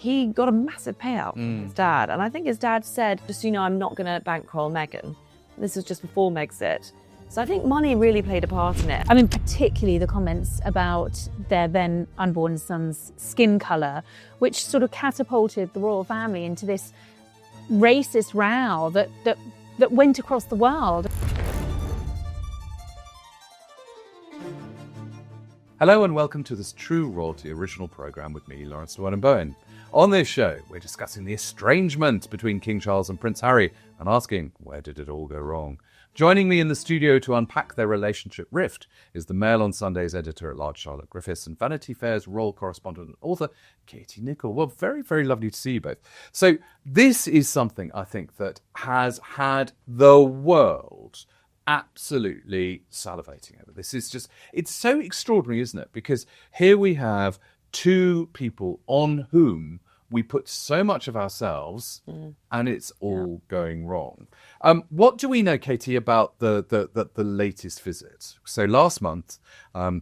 he got a massive payout from his dad. And I think his dad said, just so you know, I'm not going to bankroll Meghan. This was just before Megxit. So I think money really played a part in it. I mean, particularly the comments about their then unborn son's skin colour, which sort of catapulted the royal family into this racist row that went across the world. Hello and welcome to this True Royalty original programme with me, Lawrence Llewellyn-Bowen. On this show, we're discussing the estrangement between King Charles and Prince Harry and asking, where did it all go wrong? Joining me in the studio to unpack their relationship rift is the Mail on Sunday's editor-at-large Charlotte Griffiths and Vanity Fair's royal correspondent and author Katie Nicholl. Well, very, very lovely to see you both. So this is something I think that has had the world absolutely salivating over. This is just, it's so extraordinary, isn't it? Because here we have two people on whom we put so much of ourselves and it's all going wrong. What do we know, Katie, about the latest visit? So last month,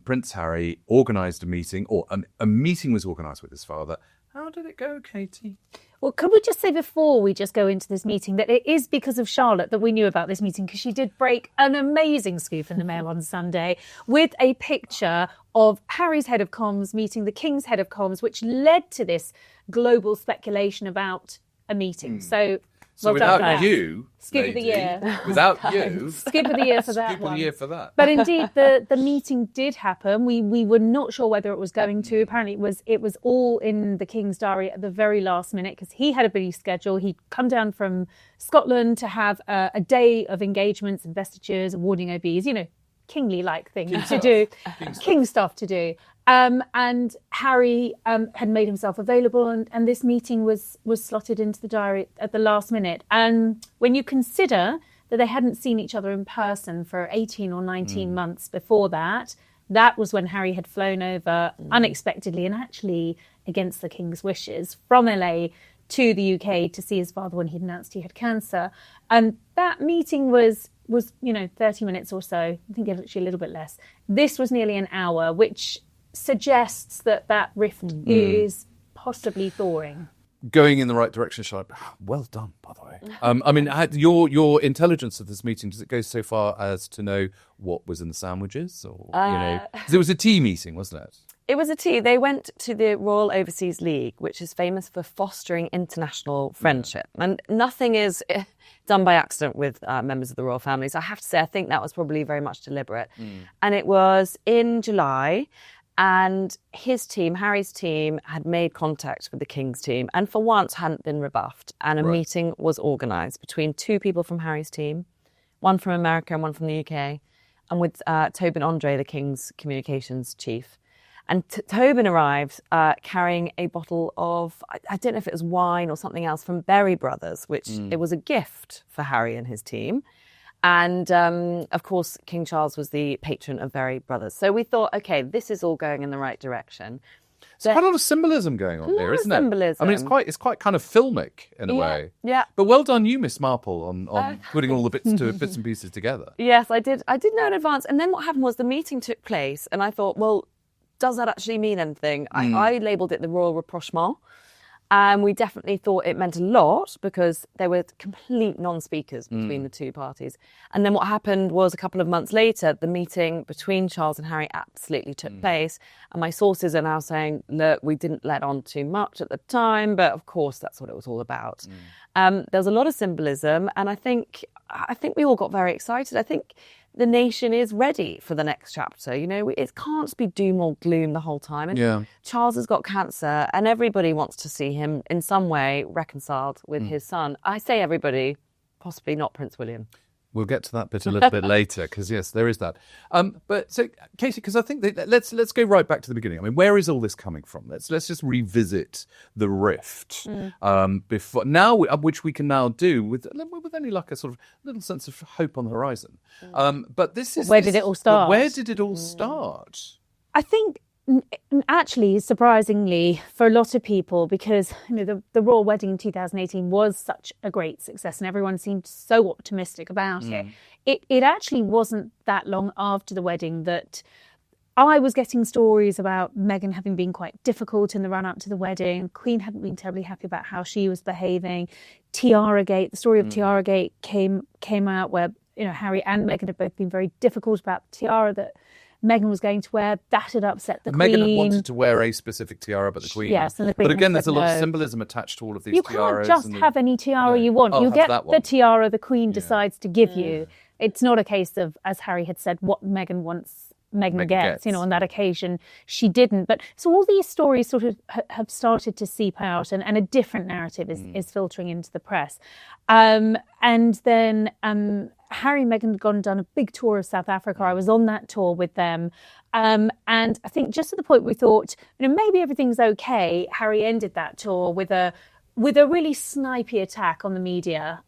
Prince Harry organised a meeting, or a meeting was organised with his father. How did it go, Katie? Well, could we just say before we just go into this meeting that it is because of Charlotte that we knew about this meeting, because she did break an amazing scoop in the Mail on Sunday with a picture of Harry's head of comms meeting the King's head of comms, which led to this global speculation about a meeting. So well without done, you, Scoop lady, of the year. Without you, Scoop of the year for that scoop one. of the year for that. But indeed, the meeting did happen. We were not sure whether it was going to. Apparently, it was all in the King's diary at the very last minute, because he had a busy schedule. He'd come down from Scotland to have a day of engagements, investitures, awarding OBs, you know, kingly-like things to do, king stuff to do. And Harry had made himself available, and this meeting was slotted into the diary at the last minute. And when you consider that they hadn't seen each other in person for 18 or 19 months before that, that was when Harry had flown over unexpectedly and actually against the King's wishes from LA to the UK to see his father when he'd announced he had cancer. And that meeting was 30 minutes or so. I think actually a little bit less. This was nearly an hour, which suggests that rift is possibly thawing. Going in the right direction, Charlotte. Well done, by the way. I mean, your intelligence of this meeting, does it go so far as to know what was in the sandwiches? Or, 'cause it was a tea meeting, wasn't it? It was a tea. They went to the Royal Overseas League, which is famous for fostering international friendship. And nothing is done by accident with members of the royal family. So I have to say, I think that was probably very much deliberate. And it was in July. And his team, Harry's team, had made contact with the King's team and for once hadn't been rebuffed. And a meeting was organised between two people from Harry's team, one from America and one from the UK, and with Tobin Andre, the King's communications chief. And Tobin arrived carrying a bottle of, I don't know if it was wine or something else, from Berry Brothers, which it was a gift for Harry and his team. And, of course, King Charles was the patron of Berry Brothers. So we thought, OK, this is all going in the right direction. There's quite a lot of symbolism going on there, isn't it? Symbolism. I mean, it's quite kind of filmic in a way. Yeah. But well done you, Miss Marple, on putting all the bits and pieces together. Yes, I did. I did know in advance. And then what happened was the meeting took place and I thought, well, does that actually mean anything? I labelled it the royal rapprochement. And we definitely thought it meant a lot because there were complete non-speakers between the two parties. And then what happened was a couple of months later, the meeting between Charles and Harry absolutely took place. And my sources are now saying, look, we didn't let on too much at the time, but of course that's what it was all about. There was a lot of symbolism, and I think we all got very excited. I think the nation is ready for the next chapter. You know, it can't be doom or gloom the whole time. And Charles has got cancer and everybody wants to see him in some way reconciled with his son. I say everybody, possibly not Prince William. We'll get to that bit a little bit later, because yes, there is that. But so, Katie, because I think let's go right back to the beginning. I mean, where is all this coming from? Let's just revisit the rift before now, which we can now do with only like a sort of little sense of hope on the horizon. But this is Where did it all start? Where did it all start? I think actually, surprisingly, for a lot of people, because the royal wedding in 2018 was such a great success and everyone seemed so optimistic about it. It actually wasn't that long after the wedding that I was getting stories about Meghan having been quite difficult in the run-up to the wedding. Queen hadn't been terribly happy about how she was behaving. Tiaragate, the story of Tiaragate came out where, Harry and Meghan had both been very difficult about the tiara that Meghan was going to wear. That had upset the Queen. Meghan had wanted to wear a specific tiara, but the Queen... Yes, and the Queen but again, said there's a lot no. of symbolism attached to all of these You tiaras. can't just have any tiara you want. I'll You have get that the one. tiara the Queen decides to give you. It's not a case of, as Harry had said, what Meghan wants Meghan gets. On that occasion she didn't. But so all these stories sort of have started to seep out, and a different narrative is filtering into the press. And then Harry and Meghan had gone and done a big tour of South Africa. I was on that tour with them. And I think just at the point we thought, maybe everything's okay, Harry ended that tour with a really snipey attack on the media,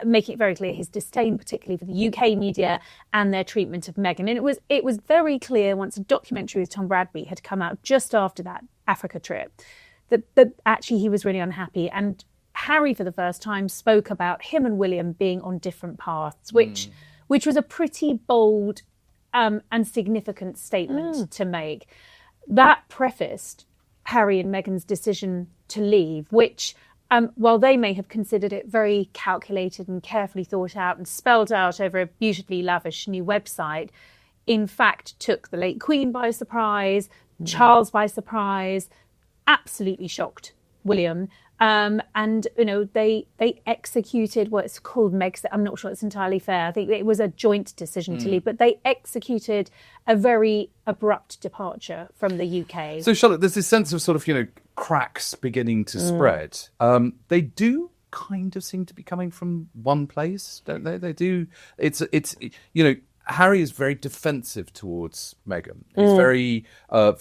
making it very clear his disdain, particularly for the UK media and their treatment of Meghan. And it was very clear once a documentary with Tom Bradby had come out just after that Africa trip that actually he was really unhappy. And Harry, for the first time, spoke about him and William being on different paths, which was a pretty bold and significant statement to make. That prefaced Harry and Meghan's decision to leave, which, while they may have considered it very calculated and carefully thought out and spelled out over a beautifully lavish new website, in fact took the late Queen by surprise, Charles by surprise, absolutely shocked William. And they executed what's called Megxit. I'm not sure it's entirely fair. I think it was a joint decision to leave, but they executed a very abrupt departure from the UK. So, Charlotte, there's this sense of sort of, cracks beginning to spread. They do kind of seem to be coming from one place, don't they? They do. It's Harry is very defensive towards Meghan. He's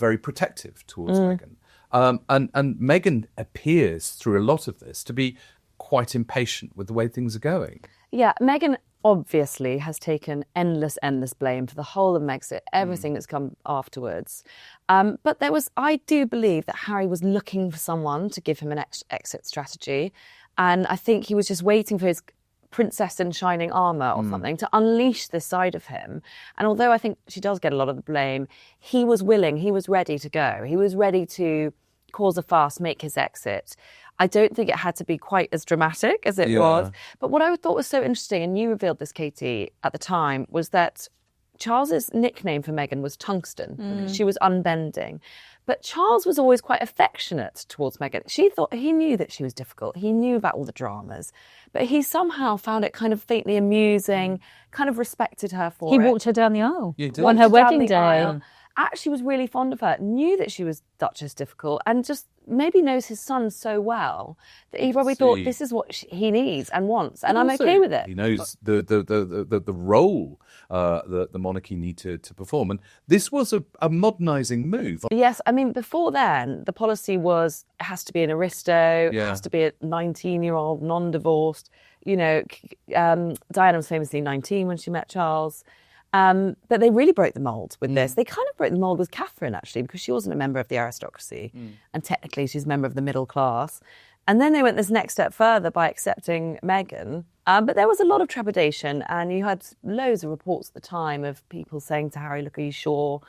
very protective towards Meghan. And Meghan appears through a lot of this to be quite impatient with the way things are going. Yeah, Meghan obviously has taken endless blame for the whole of Megxit, everything that's come afterwards. But I do believe that Harry was looking for someone to give him an exit strategy. And I think he was just waiting for his princess in shining armour or something to unleash this side of him. And although I think she does get a lot of the blame, he was willing, he was ready to go. He was ready to cause a fuss, make his exit. I don't think it had to be quite as dramatic as it was. But what I thought was so interesting, and you revealed this, Katie, at the time, was that Charles's nickname for Meghan was Tungsten, because she was unbending. But Charles was always quite affectionate towards Meghan. He knew that she was difficult. He knew about all the dramas. But he somehow found it kind of faintly amusing, kind of respected her for it. He walked her down the aisle on her wedding day. Actually was really fond of her, knew that she was Duchess difficult, and just maybe knows his son so well that he probably thought this is what he needs and wants, and I'm okay with it. He knows the role that the monarchy need to perform, and this was a modernising move. Yes, I mean, before then, the policy was it has to be an aristo, it has to be a 19-year-old, non-divorced. Diana was famously 19 when she met Charles. But they really broke the mould with this. They kind of broke the mould with Catherine, actually, because she wasn't a member of the aristocracy. And technically, she's a member of the middle class. And then they went this next step further by accepting Meghan. But there was a lot of trepidation. And you had loads of reports at the time of people saying to Harry, look, are you sure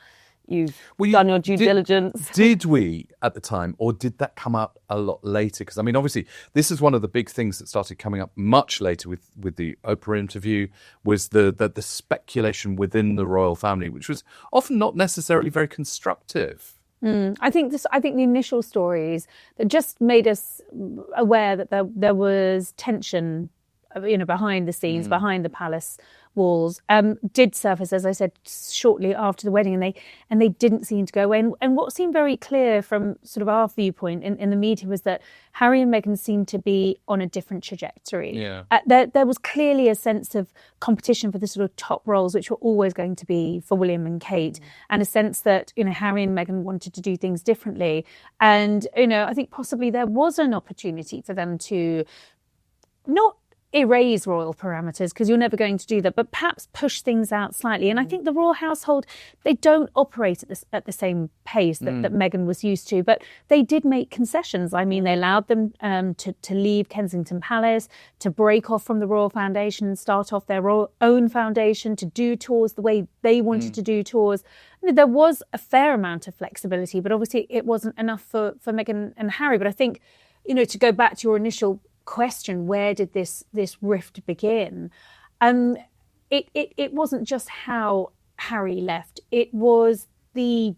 you've done your due diligence? Did we at the time, or did that come up a lot later? Because, I mean, obviously, this is one of the big things that started coming up much later with the Oprah interview, was the speculation within the royal family, which was often not necessarily very constructive. I think the initial stories that just made us aware that there was tension, behind the scenes, behind the palace walls, did surface, as I said, shortly after the wedding, and they didn't seem to go away. And what seemed very clear from sort of our viewpoint in the media was that Harry and Meghan seemed to be on a different trajectory. There was clearly a sense of competition for the sort of top roles, which were always going to be for William and Kate, and a sense that Harry and Meghan wanted to do things differently. And I think possibly there was an opportunity for them to not erase royal parameters, because you're never going to do that, but perhaps push things out slightly. And I think the royal household, they don't operate at the same pace that Meghan was used to, but they did make concessions. I mean, they allowed them to leave Kensington Palace, to break off from the Royal Foundation and start off their own foundation, to do tours the way they wanted to do tours. There was a fair amount of flexibility, but obviously it wasn't enough for Meghan and Harry. But I think, to go back to your initial question, where did this rift begin? It wasn't just how Harry left. It was the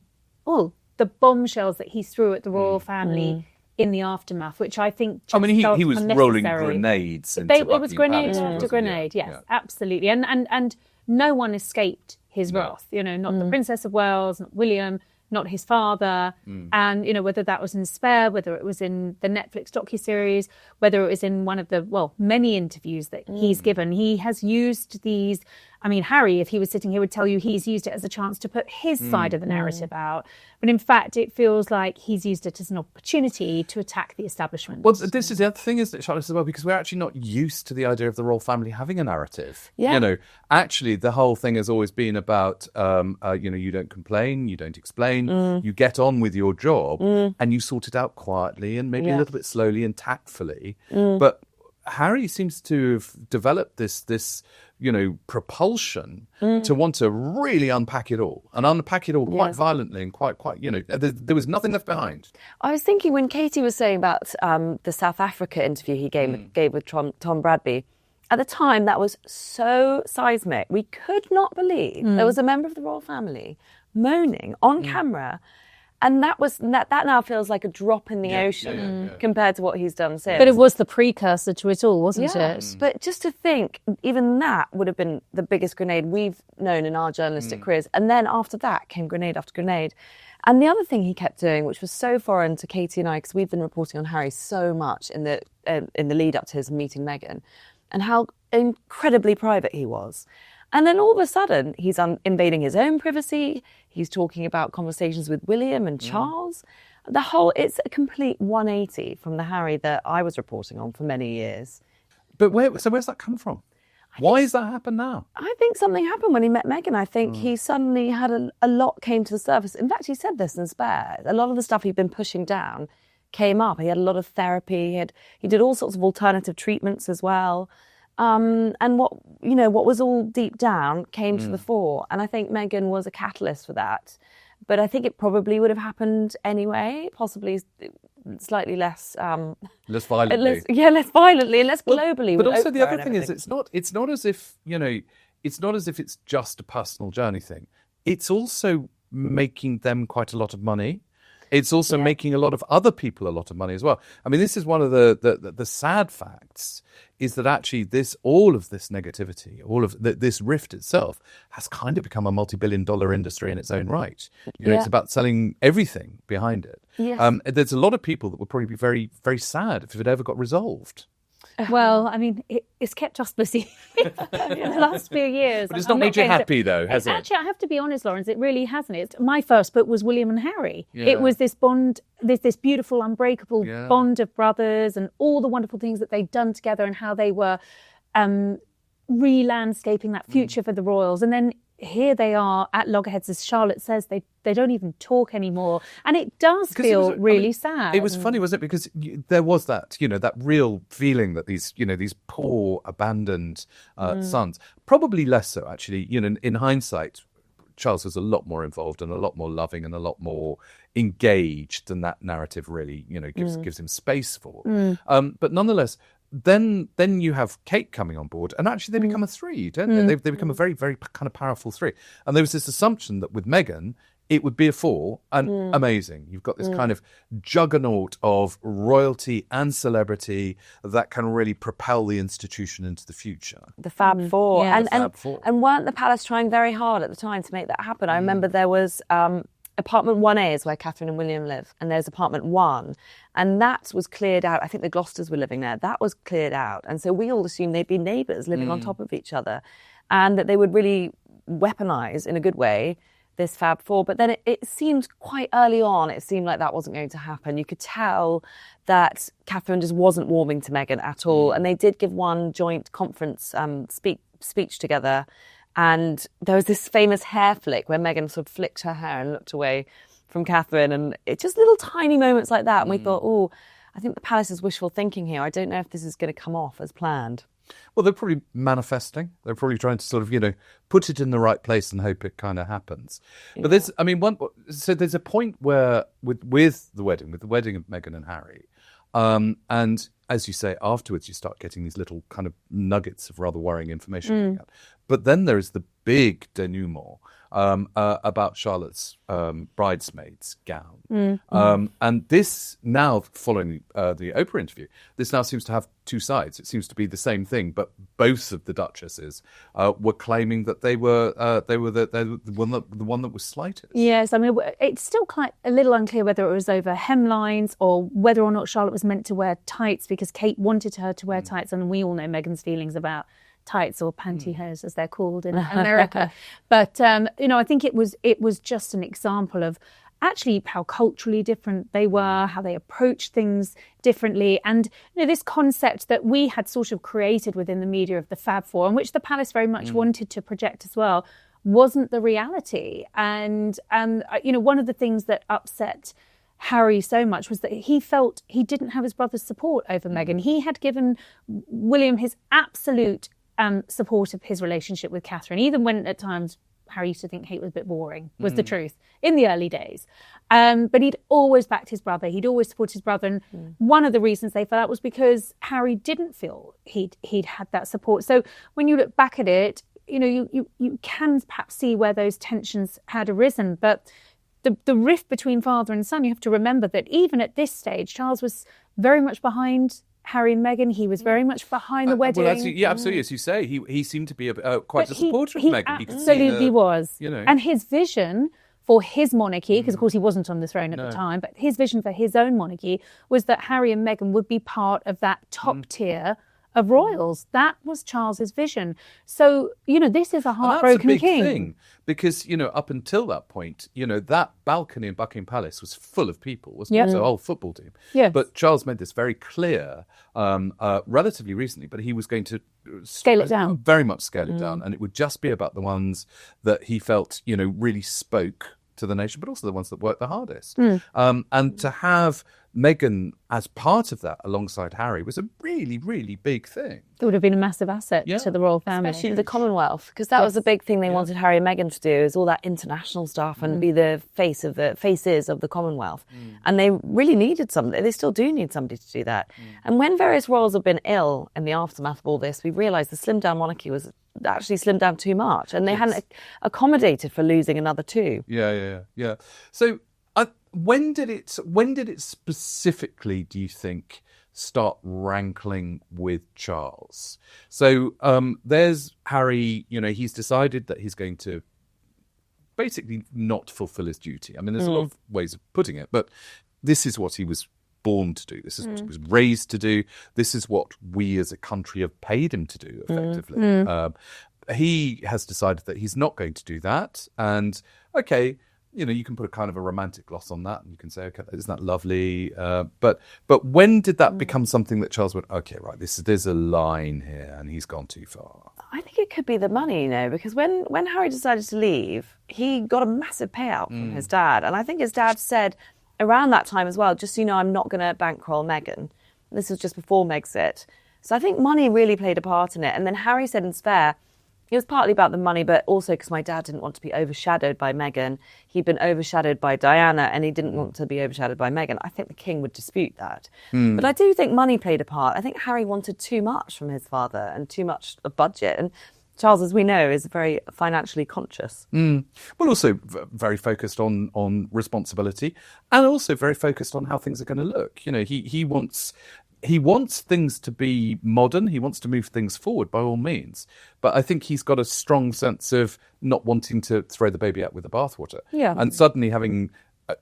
bombshells that he threw at the royal family in the aftermath, which I think he was rolling grenades into it was grenade Palace, after grenade. Yes, absolutely. And no one escaped his wrath. Not the Princess of Wales, not William, not his father. And, whether that was in Spare, whether it was in the Netflix docuseries, whether it was in one of the, many interviews that he's given, he has used these. I mean, Harry, if he was sitting here, would tell you he's used it as a chance to put his side of the narrative out. But in fact, it feels like he's used it as an opportunity to attack the establishment. Well, this is the other thing, isn't it, Charlotte, as well, because we're actually not used to the idea of the royal family having a narrative. Yeah. Actually, the whole thing has always been about, you don't complain, you don't explain, you get on with your job and you sort it out quietly and maybe a little bit slowly and tactfully. But Harry seems to have developed this propulsion to want to really unpack it all quite violently and quite, there was nothing left behind. I was thinking when Katie was saying about the South Africa interview he gave with Tom Bradby, at the time that was so seismic. We could not believe there was a member of the royal family moaning on camera. And that now feels like a drop in the ocean compared to what he's done since. But it was the precursor to it all, wasn't it? But just to think, even that would have been the biggest grenade we've known in our journalistic careers. And then after that came grenade after grenade. And the other thing he kept doing, which was so foreign to Katie and I, because we've been reporting on Harry so much in the lead up to his meeting Meghan, and how incredibly private he was. And then all of a sudden, he's invading his own privacy. He's talking about conversations with William and Charles. It's a complete 180 from the Harry that I was reporting on for many years. But where's that come from? Why has that happened now? I think something happened when he met Meghan. I think he suddenly had a lot came to the surface. In fact, he said this in Spare. A lot of the stuff he'd been pushing down came up. He had a lot of therapy. He did all sorts of alternative treatments as well. And what was all deep down came to the fore. And I think Meghan was a catalyst for that. But I think it probably would have happened anyway, possibly slightly less... less violently. Less violently and less globally. But also the other thing is, it's not as if, it's not as if it's just a personal journey thing. It's also making them quite a lot of money. It's also making a lot of other people a lot of money as well. I mean, this is one of the sad facts, is that actually all of this negativity, all of this rift itself has kind of become a multi-billion-dollar industry in its own right. It's about selling everything behind it. Yes. There's a lot of people that would probably be very, very sad if it ever got resolved. Well, I mean, it's kept us busy in the last few years. But it's not made you happy, though, has it? Actually, I have to be honest, Lawrence, it really hasn't. My first book was William and Harry. It was this bond, this beautiful, unbreakable bond of brothers, and all the wonderful things that they'd done together and how they were re-landscaping that future for the royals. And then here they are at loggerheads, as Charlotte says, they don't even talk anymore. And it does feel really sad. It was funny, wasn't it? Because there was that, that real feeling that these poor, abandoned sons, probably less so, actually, in hindsight, Charles was a lot more involved and a lot more loving and a lot more engaged than that narrative really, gives him space for. But nonetheless, then you have Kate coming on board, and actually they become a three, don't they? They become a very, very kind of powerful three. And there was this assumption that with Meghan, it would be a four, and amazing. You've got this kind of juggernaut of royalty and celebrity that can really propel the institution into the future. The Fab Four. Yeah. And weren't the palace trying very hard at the time to make that happen? I remember there was... Apartment 1A is where Catherine and William live, and there's apartment 1, and that was cleared out. I think the Gloucesters were living there. That was cleared out, and so we all assumed they'd be neighbours living on top of each other, and that they would really weaponise, in a good way, this Fab Four. But then it seemed quite early on, it seemed like that wasn't going to happen. You could tell that Catherine just wasn't warming to Meghan at all. And they did give one joint conference speech together. And there was this famous hair flick where Meghan sort of flicked her hair and looked away from Catherine. And it just little tiny moments like that. And we thought, oh, I think the palace is wishful thinking here. I don't know if this is going to come off as planned. Well, they're probably manifesting. They're probably trying to sort of, put it in the right place and hope it kind of happens. But there's a point where with the wedding of Meghan and Harry, and as you say, afterwards you start getting these little kind of nuggets of rather worrying information coming out. But then there is the big denouement about Charlotte's bridesmaid's gown. And this now, following the Oprah interview, this now seems to have two sides. It seems to be the same thing, but both of the duchesses were claiming that they were the one that was slighted. Yes, I mean, it's still quite a little unclear whether it was over hemlines or whether or not Charlotte was meant to wear tights because Kate wanted her to wear tights, and we all know Meghan's feelings about tights or pantyhose as they're called in America. But I think it was just an example of actually how culturally different they were, how they approached things differently, and this concept that we had sort of created within the media of the Fab Four, and which the palace very much wanted to project as well, wasn't the reality. And one of the things that upset Harry so much was that he felt he didn't have his brother's support over Meghan. He had given William his absolute support of his relationship with Catherine, even when at times Harry used to think Kate was a bit boring, was the truth, in the early days. But he'd always backed his brother. He'd always supported his brother. And one of the reasons they fell out was because Harry didn't feel he'd had that support. So when you look back at it, you can perhaps see where those tensions had arisen. But the rift between father and son, you have to remember that even at this stage, Charles was very much behind Harry and Meghan. He was very much behind the wedding. Well, absolutely. As you say, he seemed to be quite a supporter of Meghan. He absolutely was. And his vision for his monarchy, because of course he wasn't on the throne at the time, but his vision for his own monarchy was that Harry and Meghan would be part of that top tier of royals. That was Charles's vision. So, this is a heartbroken king. That's a big king. thing, because, up until that point, that balcony in Buckingham Palace was full of people, wasn't it? It was a whole football team. Yes. But Charles made this very clear relatively recently, but he was going to scale it down. Very much scale it down. And it would just be about the ones that he felt, really spoke to the nation, but also the ones that worked the hardest. And to have Meghan as part of that alongside Harry was a really, really big thing. It would have been a massive asset to the royal family. Especially the Commonwealth, because that was the big thing they wanted Harry and Meghan to do, is all that international stuff and be the faces of the Commonwealth. And they really needed somebody. They still do need somebody to do that. And when various royals have been ill in the aftermath of all this, we realised the slimmed down monarchy was actually slimmed down too much, and they hadn't accommodated for losing another two. Yeah. So when did it specifically, do you think, start rankling with Charles? So there's Harry. He's decided that he's going to basically not fulfill his duty. I mean, there's a lot of ways of putting it, but this is what he was born to do. This is what he was raised to do. This is what we as a country have paid him to do, effectively. He has decided that he's not going to do that. And, okay, you can put a kind of a romantic gloss on that, and you can say, okay, isn't that lovely? But when did that become something that Charles went, okay, right, there's a line here, and he's gone too far? I think it could be the money, because when Harry decided to leave, he got a massive payout from his dad. And I think his dad said around that time as well, just so you know, I'm not going to bankroll Meghan. This was just before Megxit. So I think money really played a part in it. And then Harry said in Spare, it was partly about the money, but also because my dad didn't want to be overshadowed by Meghan. He'd been overshadowed by Diana, and he didn't want to be overshadowed by Meghan. I think the king would dispute that. But I do think money played a part. I think Harry wanted too much from his father and too much a budget. And Charles, as we know, is very financially conscious. Well, also very focused on responsibility, and also very focused on how things are going to look. He wants things to be modern. He wants to move things forward by all means. But I think he's got a strong sense of not wanting to throw the baby out with the bathwater. Yeah. And suddenly having a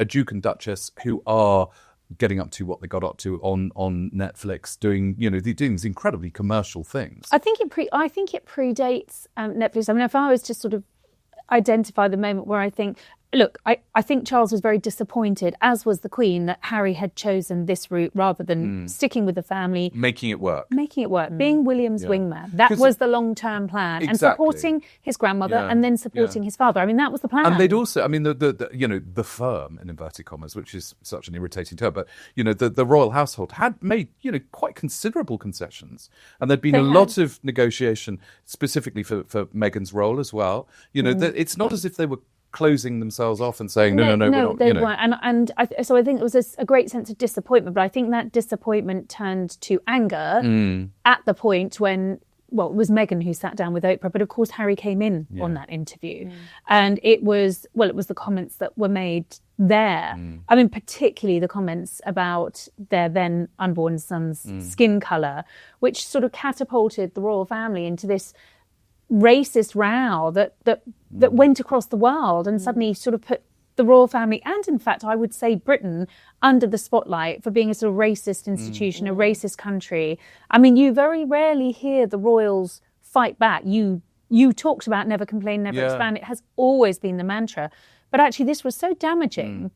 Duke and Duchess who are getting up to what they got up to on Netflix, doing these incredibly commercial things. I think it predates Netflix. I mean, if I was to sort of identify the moment where I think, look, I think Charles was very disappointed, as was the Queen, that Harry had chosen this route rather than sticking with the family. Making it work. Being William's wingman. That was the long-term plan. Exactly. And supporting his grandmother and then supporting his father. I mean, that was the plan. And they'd also, I mean, the firm, in inverted commas, which is such an irritating term, but, the royal household had made, quite considerable concessions. And there'd been a lot of negotiation specifically for Meghan's role as well. It's not as if they were closing themselves off and saying, no, we're not, they weren't. So I think it was a great sense of disappointment, but I think that disappointment turned to anger at the point when, well, it was Meghan who sat down with Oprah, but of course Harry came in on that interview. And it was the comments that were made there. I mean, particularly the comments about their then unborn son's skin colour, which sort of catapulted the royal family into this racist row that went across the world and suddenly sort of put the royal family and, in fact, I would say Britain under the spotlight for being a sort of racist institution, a racist country. I mean, you very rarely hear the royals fight back. You talked about never complain, never expand. It has always been the mantra. But actually, this was so damaging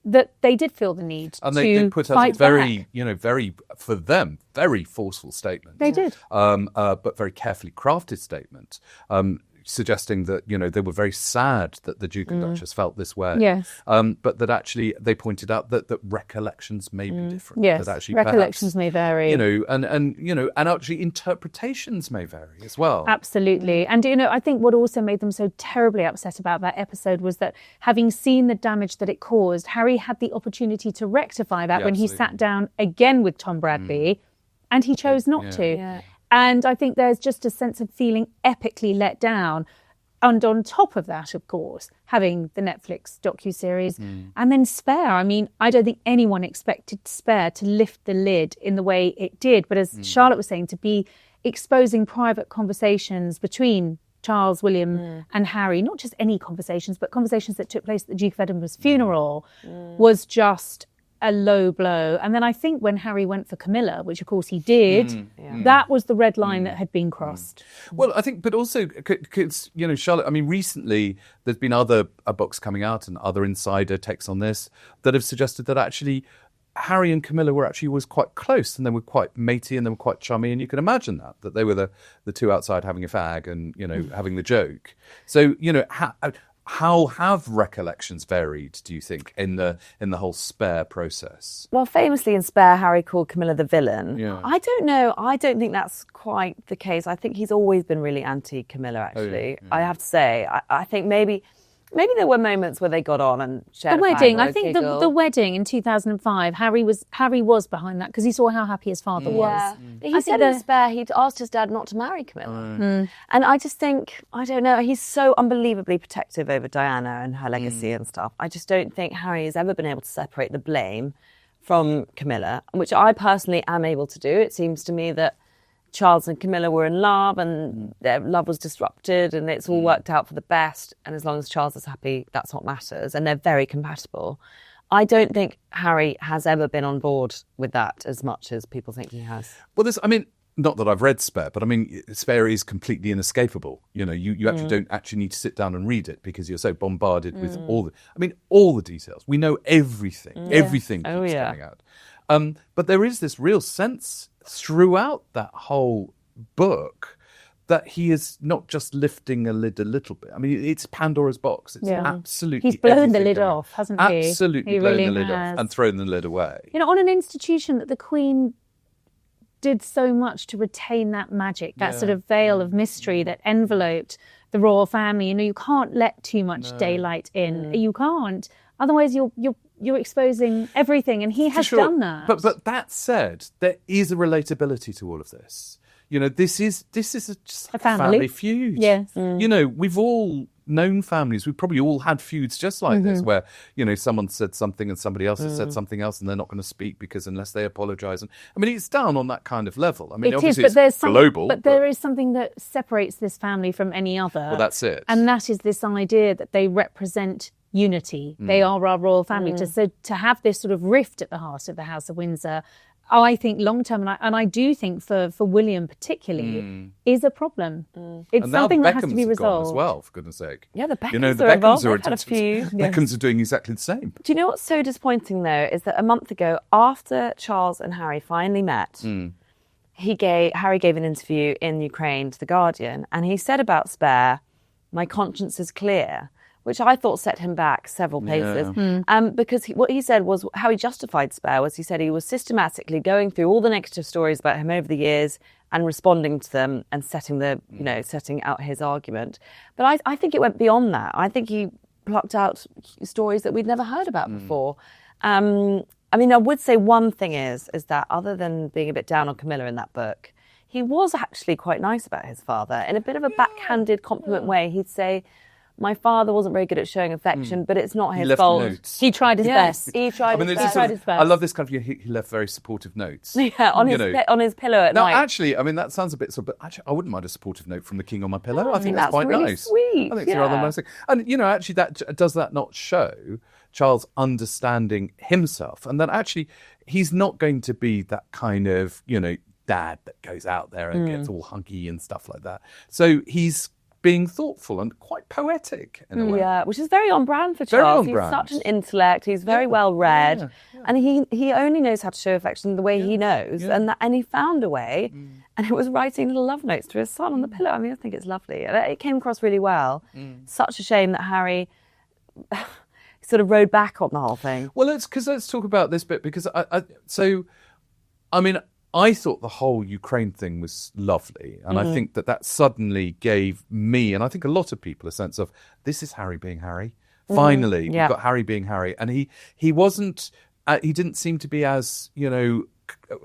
that they did feel the need and to they put out a very, very, for them, very forceful statement. They did. But very carefully crafted statement, suggesting that, they were very sad that the Duke and Duchess felt this way. Yes. But that actually, they pointed out that recollections may be different. Yes, that actually recollections perhaps, may vary. And actually interpretations may vary as well. Absolutely. And, I think what also made them so terribly upset about that episode was that having seen the damage that it caused, Harry had the opportunity to rectify that when he sat down again with Tom Bradby, and he chose not to. Yeah. And I think there's just a sense of feeling epically let down. And on top of that, of course, having the Netflix docuseries and then Spare. I mean, I don't think anyone expected Spare to lift the lid in the way it did. But as Charlotte was saying, to be exposing private conversations between Charles, William and Harry, not just any conversations, but conversations that took place at the Duke of Edinburgh's funeral, was just a low blow. And then I think when Harry went for Camilla, which of course he did, that was the red line that had been crossed. Well, I think, but also, because, Charlotte, I mean, recently there's been other books coming out and other insider takes on this that have suggested that actually Harry and Camilla were actually always quite close and they were quite matey and they were quite chummy. And you can imagine that they were the two outside having a fag and, having the joke. So, how have recollections varied, do you think, in the whole Spare process? Well, famously in Spare, Harry called Camilla the villain. Yeah. I don't know. I don't think that's quite the case. I think he's always been really anti-Camilla, actually. I have to say. I think maybe there were moments where they got on and shared the wedding. I think the wedding in 2005, Harry was behind that because he saw how happy his father was. He said in Spare he'd asked his dad not to marry Camilla. And I just think, I don't know, he's so unbelievably protective over Diana and her legacy and stuff. I just don't think Harry has ever been able to separate the blame from Camilla, which I personally am able to do. It seems to me that Charles and Camilla were in love and their love was disrupted and it's all worked out for the best. And as long as Charles is happy, that's what matters. And they're very compatible. I don't think Harry has ever been on board with that as much as people think he has. Well, not that I've read Spare, but I mean, Spare is completely inescapable. You actually don't actually need to sit down and read it because you're so bombarded with all the details. We know everything. Everything keeps coming out. But there is this real sense throughout that whole book that he is not just lifting a lid a little bit. I mean, it's Pandora's box. It's absolutely... He's blown the lid off, hasn't he? Absolutely blown the lid off and thrown the lid away. On an institution that the Queen did so much to retain that magic, that sort of veil of mystery that enveloped the royal family. You can't let too much daylight in. You can't. Otherwise, you're exposing everything, and he has done that. But that said, there is a relatability to all of this. This is just a family feud. Yes. We've all known families. We've probably all had feuds just like this, where someone said something and somebody else has said something else, and they're not going to speak because unless they apologise. And I mean, it's down on that kind of level. I mean, obviously it's global, but there is something that separates this family from any other. Well, that's it, and that is this idea that they represent unity. They are our royal family. To have this sort of rift at the heart of the House of Windsor, I think long term, and I do think for William particularly, is a problem. It's and now something the that has to Beckhams be have gone resolved. as well, for goodness sake. Yeah, the Beckhams the are Beckhams involved. are They've had a few. Beckhams are doing exactly the same. Do you know what's so disappointing, though, is that a month ago, after Charles and Harry finally met, Harry gave an interview in Ukraine to The Guardian, and he said about Spare, "My conscience is clear," which I thought set him back several paces. Because what he said was, how he justified Spare was, he said he was systematically going through all the negative stories about him over the years and responding to them and setting out his argument. But I think it went beyond that. I think he plucked out stories that we'd never heard about before. I mean, I would say one thing is that other than being a bit down on Camilla in that book, he was actually quite nice about his father in a bit of a backhanded compliment way. He'd say, "My father wasn't very good at showing affection, but it's not his fault." Notes. He tried his best. He tried his best. I love this kind of, he left very supportive notes. Yeah, on his pillow at night. Now, actually, I mean, that sounds a bit but actually, I wouldn't mind a supportive note from the king on my pillow. I think that's quite really nice. Sweet. I think it's rather nice. And, actually, does that not show Charles understanding himself? And that actually, he's not going to be that kind of, dad that goes out there and gets all hunky and stuff like that. So he's being thoughtful and quite poetic in a way. Yeah, which is very on brand for Charles. He's such an intellect. He's very well read, and he only knows how to show affection the way he knows, and he found a way, and it was writing little love notes to his son on the pillow. I mean, I think it's lovely. It came across really well. Such a shame that Harry sort of rode back on the whole thing. Well, let's talk about this bit because I thought the whole Ukraine thing was lovely. And I think that suddenly gave me, and I think a lot of people, a sense of, this is Harry being Harry. Finally, we've got Harry being Harry. And he wasn't, he didn't seem to be as,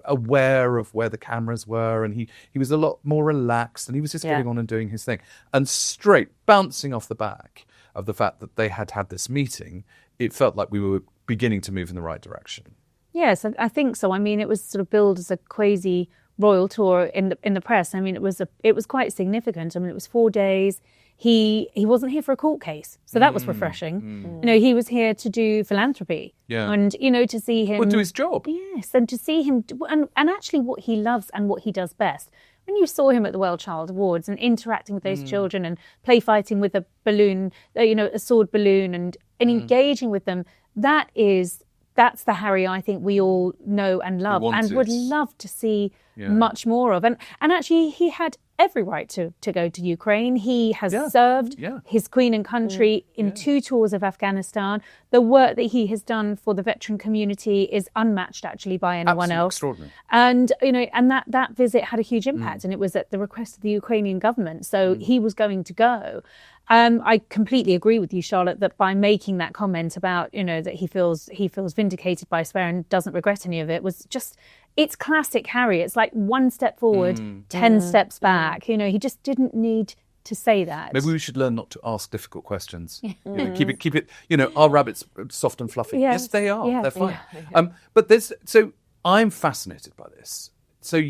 aware of where the cameras were. And he was a lot more relaxed and he was just getting on and doing his thing. And straight, bouncing off the back of the fact that they had this meeting, it felt like we were beginning to move in the right direction. Yes, I think so. I mean, it was sort of billed as a quasi royal tour in the press. I mean, it was quite significant. I mean, it was 4 days. He wasn't here for a court case, so that was refreshing. He was here to do philanthropy. Yeah, and to see him do his job. Yes, and to see him and actually what he loves and what he does best. When you saw him at the World Child Awards and interacting with those children and play fighting with a balloon, a sword balloon, and engaging with them, that's the Harry I think we all know and love and would love to see much more of. And actually, he had every right to go to Ukraine. He has served his queen and country in 2 tours of Afghanistan. The work that he has done for the veteran community is unmatched actually by anyone else. Extraordinary. And and that visit had a huge impact, and it was at the request of the Ukrainian government. So he was going to go. I completely agree with you, Charlotte, that by making that comment about, that he feels vindicated by Spare and doesn't regret any of it was just, it's classic Harry. It's like 1 step forward, 10 steps back. He just didn't need to say that. Maybe we should learn not to ask difficult questions. Keep it. Are rabbits soft and fluffy? Yes, they are. Yeah. They're fine. But so I'm fascinated by this. So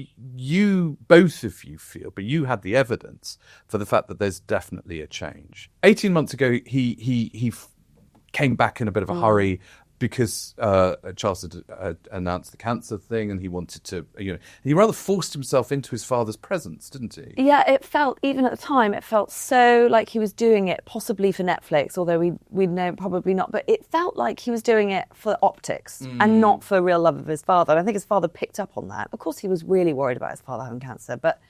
both of you feel, but you had the evidence for the fact that there's definitely a change. 18 months ago, he came back in a bit of a hurry because Charles had announced the cancer thing, and he wanted to, he rather forced himself into his father's presence, didn't he? Yeah, it felt, even at the time, it felt so like he was doing it possibly for Netflix, although we'd know probably not, but it felt like he was doing it for optics and not for real love of his father. And I think his father picked up on that. Of course, he was really worried about his father having cancer, but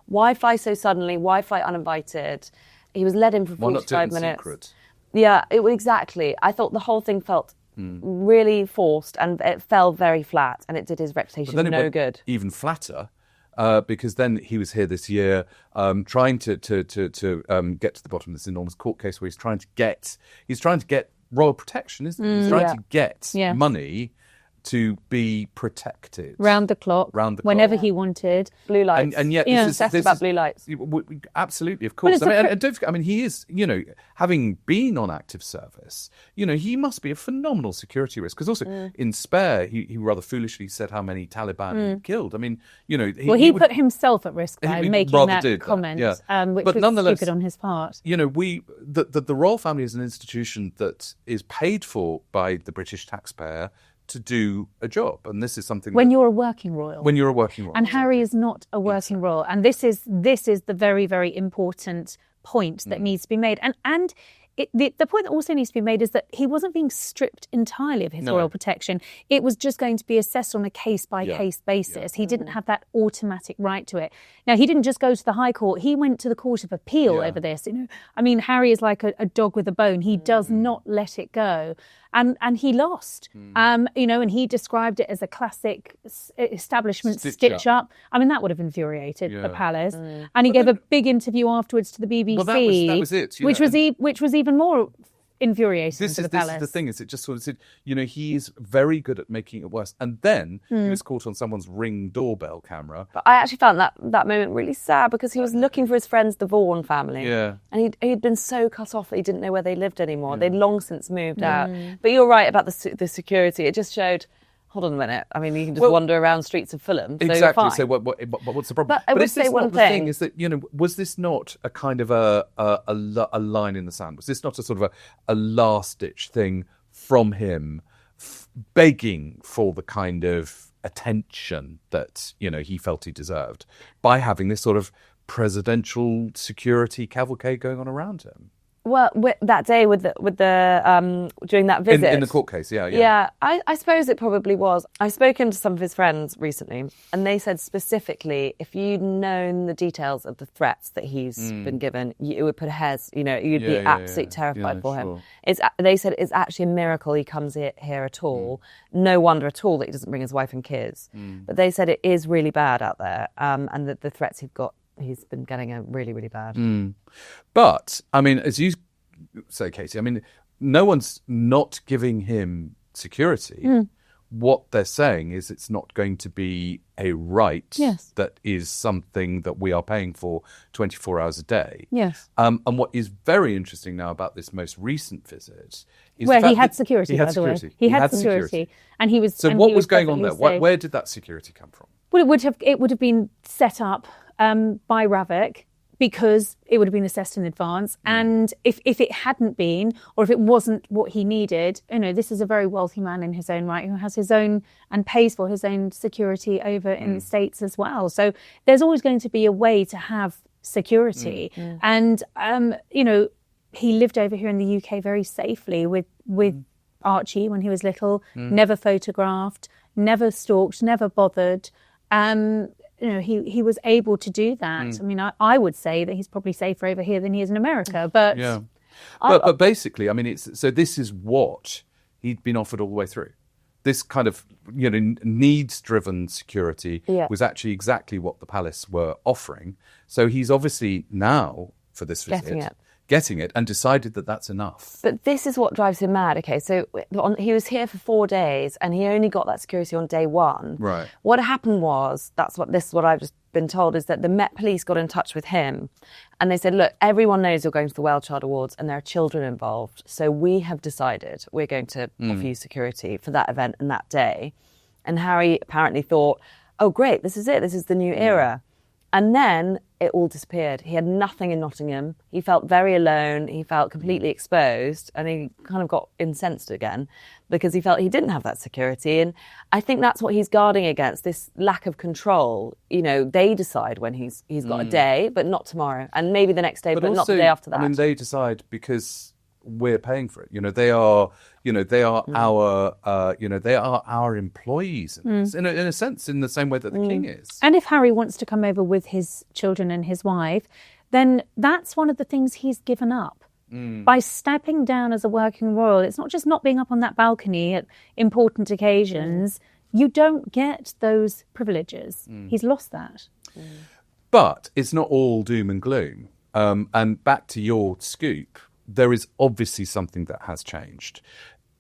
why fly so suddenly? Why fly uninvited? He was let in for 45 minutes. Why not do it in secret? Yeah, exactly. I thought the whole thing felt really forced, and it fell very flat, and it did his reputation no good. Even flatter, because then he was here this year, trying to get to the bottom of this enormous court case where he's trying to get royal protection, isn't he? He's trying to get money to be protected round the clock, whenever he wanted. Blue lights, and yet this is about blue lights. Absolutely, of course. And don't forget, he is, having been on active service, he must be a phenomenal security risk. Because also in Spare, he rather foolishly said how many Taliban he killed. He put himself at risk by making that comment, which was stupid on his part. The royal family is an institution that is paid for by the British taxpayer to do a job, and this is something when you're a working royal. When you're a working royal, and Harry is not a working royal, and this is the very, very important point that needs to be made, and. The point that also needs to be made is that he wasn't being stripped entirely of his royal protection. It was just going to be assessed on a case-by-case basis. He didn't have that automatic right to it. Now, he didn't just go to the High Court. He went to the Court of Appeal over this. I mean, Harry is like a dog with a bone. He does not let it go. And he lost, and he described it as a classic establishment stitch up. I mean, that would have infuriated the palace. And he gave a big interview afterwards to the BBC, that was it, which was even more infuriating to the palace. This is the thing, is it just sort of said, he's very good at making it worse. And then he was caught on someone's Ring doorbell camera. But I actually found that moment really sad, because he was looking for his friends, the Vaughan family. Yeah. And he'd been so cut off that he didn't know where they lived anymore. They'd long since moved out. But you're right about the security. It just showed... Hold on a minute. I mean, you can just wander around streets of Fulham. So exactly. Fine. So what's the problem? But I would say one thing is that, was this not a kind of a line in the sand? Was this not a sort of a last-ditch thing from him, begging for the kind of attention that, he felt he deserved by having this sort of presidential security cavalcade going on around him? Well, that day with the during that visit in the court case, yeah. I suppose it probably was. I've spoken to some of his friends recently, and they said specifically, if you'd known the details of the threats that he's been given, it would put hairs. You'd be absolutely terrified for him. They said it's actually a miracle he comes here at all. No wonder at all that he doesn't bring his wife and kids. But they said it is really bad out there, and that the threats he's been getting are really, really bad. But, I mean, as you say, Katie, I mean, no one's not giving him security. What they're saying is it's not going to be a right that is something that we are paying for 24 hours a day. Yes. And what is very interesting now about this most recent visit is where he had security, by the way. He had security. And he was... So what was going on there? Where did that security come from? Well, it would have been set up by Ravik, because it would have been assessed in advance. And if it hadn't been, or if it wasn't what he needed, this is a very wealthy man in his own right, who has his own and pays for his own security over in the States as well. So there's always going to be a way to have security. And, he lived over here in the UK very safely with Archie when he was little, never photographed, never stalked, never bothered. He was able to do that. I mean, I would say that he's probably safer over here than he is in America. But but basically, I mean, this is what he'd been offered all the way through. This kind of needs-driven security was actually exactly what the palace were offering. So he's obviously now, for this visit, getting it and decided that that's enough. But this is what drives him mad. Okay, so he was here for 4 days and he only got that security on day 1. Right. What happened was, this is what I've just been told, is that the Met Police got in touch with him and they said, look, everyone knows you're going to the Well Child Awards and there are children involved. So we have decided we're going to offer you security for that event and that day. And Harry apparently thought, oh, great, this is it. This is the new era. And then it all disappeared. He had nothing in Nottingham. He felt very alone. He felt completely exposed. And he kind of got incensed again because he felt he didn't have that security. And I think that's what he's guarding against, this lack of control. They decide when he's got a day, but not tomorrow. And maybe the next day, but also, not the day after that. I mean, they decide because we're paying for it. They are our employees in a sense, in the same way that the king is. And if Harry wants to come over with his children and his wife, then that's one of the things he's given up. By stepping down as a working royal, it's not just not being up on that balcony at important occasions. You don't get those privileges. He's lost that. But it's not all doom and gloom. And back to your scoop, there is obviously something that has changed.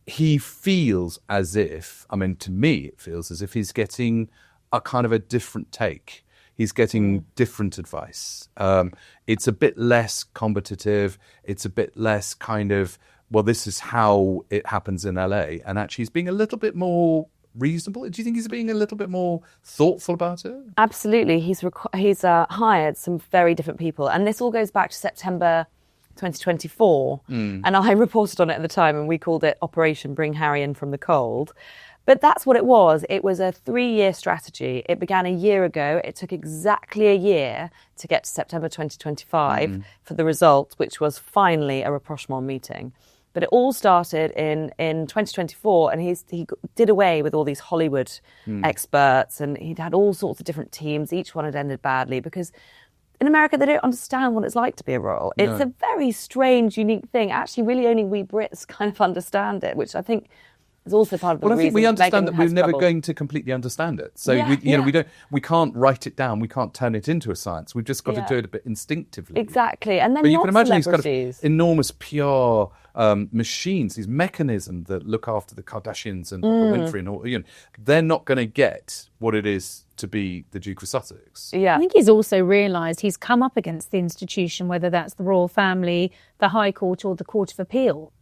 He feels as if, to me, it feels as if he's getting a kind of a different take. He's getting different advice. It's a bit less combative. It's a bit less kind of, well, this is how it happens in LA. And actually he's being a little bit more reasonable. Do you think he's being a little bit more thoughtful about it? Absolutely. He's hired some very different people. And this all goes back to September 2024. And I reported on it at the time and we called it Operation Bring Harry In From the Cold. But that's what it was. It was a 3-year strategy. It began a year ago. It took exactly a year to get to September 2025 for the result, which was finally a rapprochement meeting. But it all started in 2024, and he did away with all these Hollywood experts, and he'd had all sorts of different teams. Each one had ended badly because in America, they don't understand what it's like to be a royal. It's a very strange, unique thing. Actually, really only we Brits kind of understand it, which I think is also part of the reason. Well, I think we understand Meghan that we're has never trouble. going to completely understand it. So we can't write it down. We can't turn it into a science. We've just got to do it a bit instinctively. Exactly, and then But you can imagine these kind celebrities. of enormous PR machines, these mechanisms that look after the Kardashians and Winfrey and all. They're not going to get what it is to be the Duke of Sussex. Yeah. I think he's also realised he's come up against the institution, whether that's the royal family, the High Court or the Court of Appeal.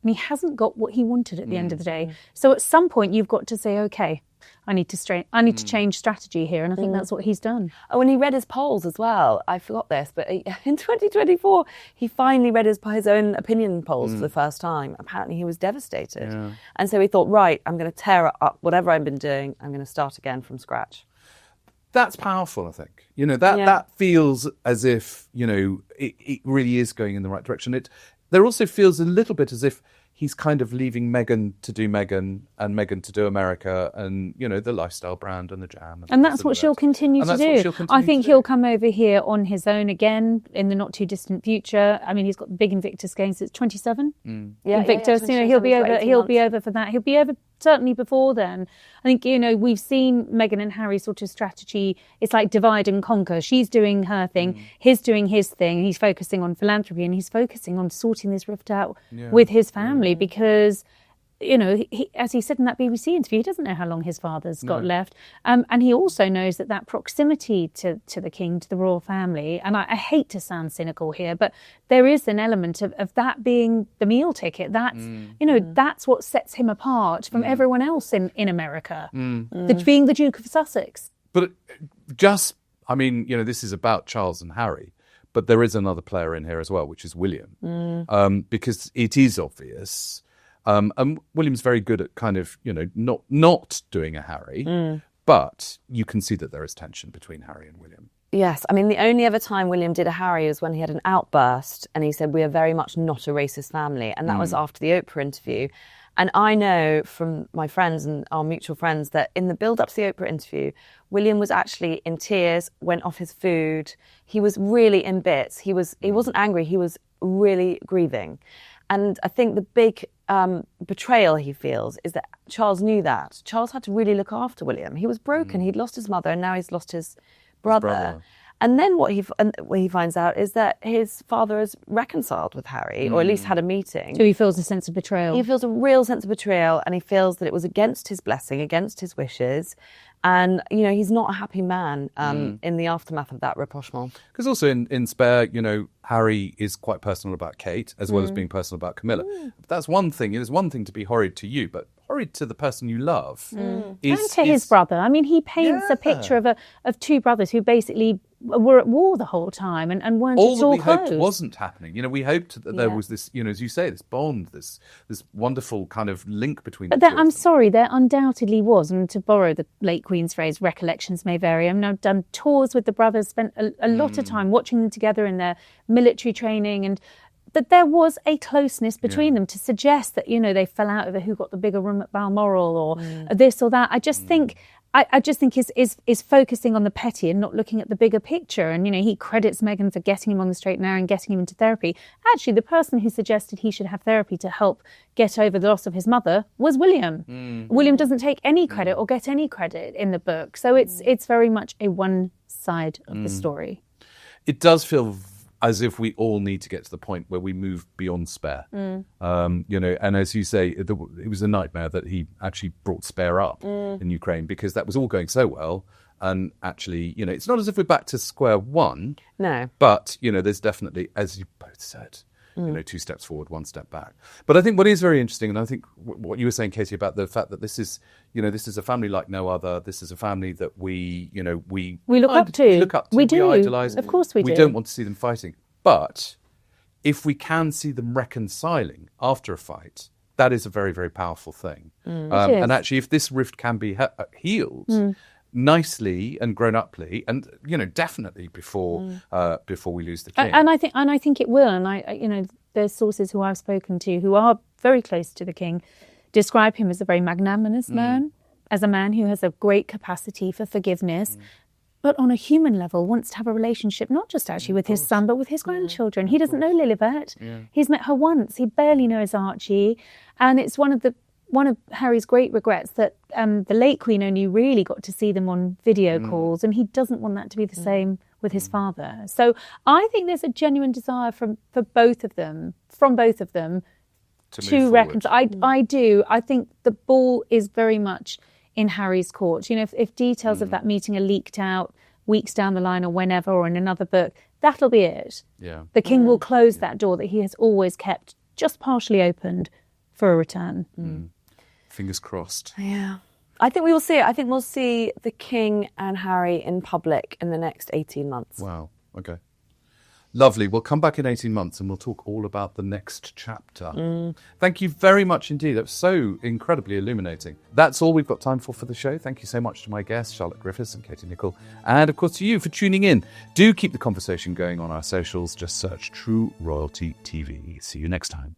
And he hasn't got what he wanted at the end of the day. So at some point you've got to say, OK, I need to change strategy here. And I think that's what he's done. Oh, and he read his polls as well. I forgot this, but in 2024, he finally read his own opinion polls for the first time. Apparently he was devastated. Yeah. And so he thought, right, I'm going to tear up whatever I've been doing. I'm going to start again from scratch. That's powerful, I think. That feels as if, it really is going in the right direction. There also feels a little bit as if he's kind of leaving Meghan to do Meghan and Meghan to do America and, the lifestyle brand and the jam. And that's what she'll continue to do. I think he'll come over here on his own again in the not too distant future. I mean, he's got the big Invictus Games. It's 27. Invictus, he'll be over. He'll be over for that. He'll be over certainly before then. I think, we've seen Meghan and Harry's sort of strategy. It's like divide and conquer. She's doing her thing. He's doing his thing. He's focusing on philanthropy and he's focusing on sorting this rift out with his family because, as he said in that BBC interview, he doesn't know how long his father's got left. And he also knows that proximity to the king, to the royal family, and I hate to sound cynical here, but there is an element of that being the meal ticket. That's, that's what sets him apart from everyone else in America, being the Duke of Sussex. But this is about Charles and Harry, but there is another player in here as well, which is William, because it is obvious. And William's very good at kind of, not doing a Harry, but you can see that there is tension between Harry and William. Yes, I mean, the only other time William did a Harry was when he had an outburst and he said, we are very much not a racist family. And that was after the Oprah interview. And I know from my friends and our mutual friends that in the build-up to the Oprah interview, William was actually in tears, went off his food. He was really in bits. He wasn't angry. He was really grieving. And I think the big betrayal he feels is that Charles knew that. Charles had to really look after William. He was broken. He'd lost his mother and now he's lost his brother. And then what he finds out is that his father has reconciled with Harry, or at least had a meeting. So he feels a sense of betrayal. He feels a real sense of betrayal, and he feels that it was against his blessing, against his wishes. And, he's not a happy man in the aftermath of that rapprochement. Because also in Spare, Harry is quite personal about Kate, as well as being personal about Camilla. But that's one thing. There's one thing to be horrid to you, but horrid to the person you love. And to his brother. I mean, he paints a picture of two brothers who basically were at war the whole time and weren't all at all that we close. hoped wasn't happening. We hoped that there was this, as you say, this bond, this wonderful kind of link between the two. But I'm sorry, there undoubtedly was, and to borrow the late Queen's phrase, recollections may vary. I've done tours with the brothers, spent a lot of time watching them together in their military training, and that there was a closeness between them. To suggest that, they fell out over who got the bigger room at Balmoral or this or that. I just think is focusing on the petty and not looking at the bigger picture. And, he credits Meghan for getting him on the straight and narrow and getting him into therapy. Actually, the person who suggested he should have therapy to help get over the loss of his mother was William. William doesn't take any credit or get any credit in the book. So it's very much a one side of the story. It does feel as if we all need to get to the point where we move beyond Spare. And as you say, it was a nightmare that he actually brought Spare up in Ukraine, because that was all going so well. And actually, it's not as if we're back to square one. No. But, there's definitely, as you both said, 2 steps forward, 1 step back. But I think what is very interesting, and I think what you were saying, Katie, about the fact that this is a family like no other. This is a family that we look up to. We look up to. We do. We idolise. Of course we do. We don't want to see them fighting. But if we can see them reconciling after a fight, that is a very, very powerful thing. And actually, if this rift can be healed nicely and grown-uply, and definitely before we lose the king, and I think it will. And there's sources who I've spoken to who are very close to the king describe him as a very magnanimous man, as a man who has a great capacity for forgiveness. But on a human level, wants to have a relationship, not just actually with his son, but with his grandchildren. He doesn't know Lilibet. He's met her once. He barely knows Archie. And it's one of Harry's great regrets that the late Queen only really got to see them on video calls. And he doesn't want that to be the same with his father. So I think there's a genuine desire from both of them to reconcile. I do. I think the ball is very much in Harry's court. If details of that meeting are leaked out weeks down the line or whenever, or in another book, that'll be it. Yeah. The king will close that door that he has always kept just partially opened for a return. Fingers crossed. Yeah. I think we will see it. I think we'll see the king and Harry in public in the next 18 months. Wow. Okay. Lovely. We'll come back in 18 months and we'll talk all about the next chapter. Thank you very much indeed. That was so incredibly illuminating. That's all we've got time for the show. Thank you so much to my guests, Charlotte Griffiths and Katie Nicholl. And of course to you for tuning in. Do keep the conversation going on our socials. Just search True Royalty TV. See you next time.